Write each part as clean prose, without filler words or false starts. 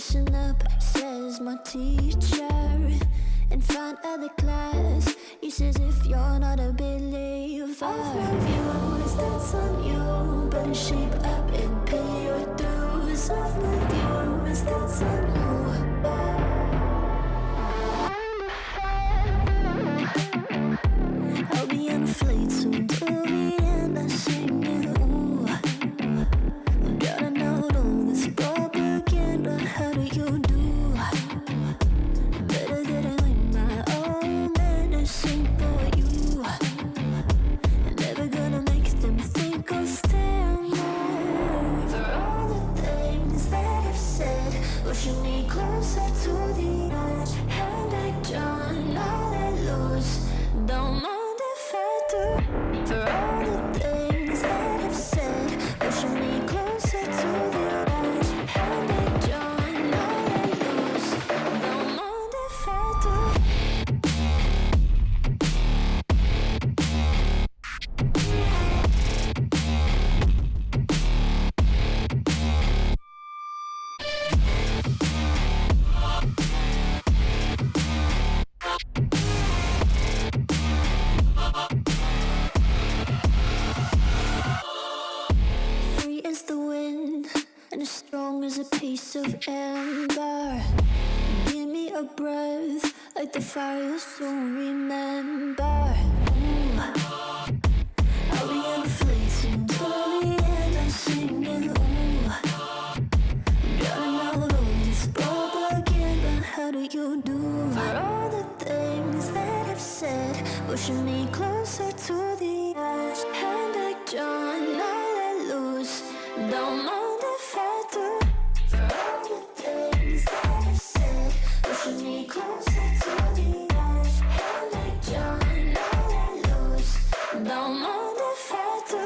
Listen up, says my teacher. In front of the class, he says if you're not a believer, off my views, that's on you. Better shape up and pay your dues. Off my views, that's on you. I'll be on a flight soon to the end. I sing you. Gotta know all this propaganda. How do you do? Better that I learn my own medicine for you. Never gonna make them think I'll stand there. For all the things that I've said, pushing me closer to the edge. And I don't know that lose. Don't mind if I do. For all the things that I've said, pushing me closer to the edge. And I don't know that lose. Don't mind if I do. Free as the wind and as strong as a piece of amber. Give me a breath like the fire you'll soon remember. Ooh. I'll be on the fleet soon to the end. I'm singing. Ooh. Gotta know all this propaganda. How do you do? For all the things that I've said, pushing me closer to the edge. And I don't know that lose. Don't mind if I do. For all the things that I've said, pushing me closer to the edge. And I don't know that lose. Don't mind if I do.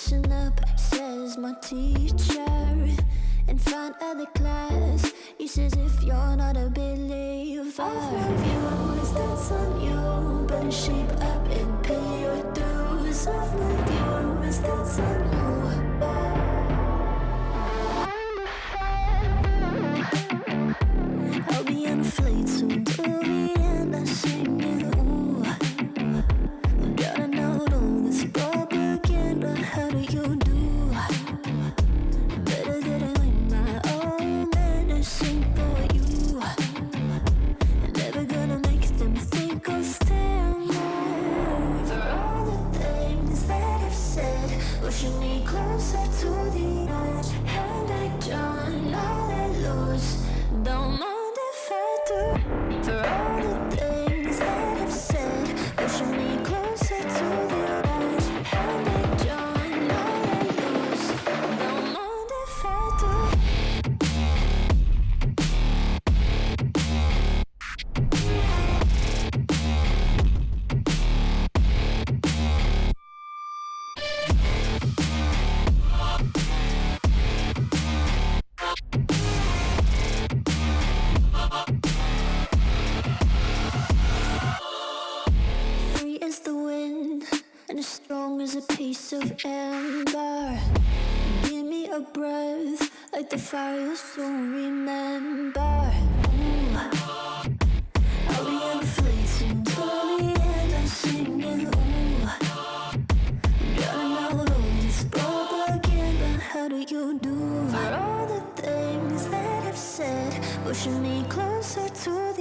Listen up, says my teacher. In front of the class, he says if you're not a believer, I'll reviews, that's on you. Better shape up and pay your dues. I've reviews, that's on you. I'll be on a flight soon to the end. I'm singing, ooh. Gotta know all this propaganda. How do you do? Better that I learn my own medicine for you. Never gonna make them think I'll stand there. For all the things that I've said, pushing me closer to the edge. And I don't know that lose. Don't mind if I do. For all the things that I've said, pushing me closer to the edge. And I don't know that lose. Don't mind if I do. 3 is the wind, and as strong as a piece of amber. Give me a breath, like the fire you'll soon remember. Ooh. I'll be on a flight soon to the end. I'm singing, ooh. Gotta know all this propaganda. How do you do? For all the things that I've said, pushing me closer to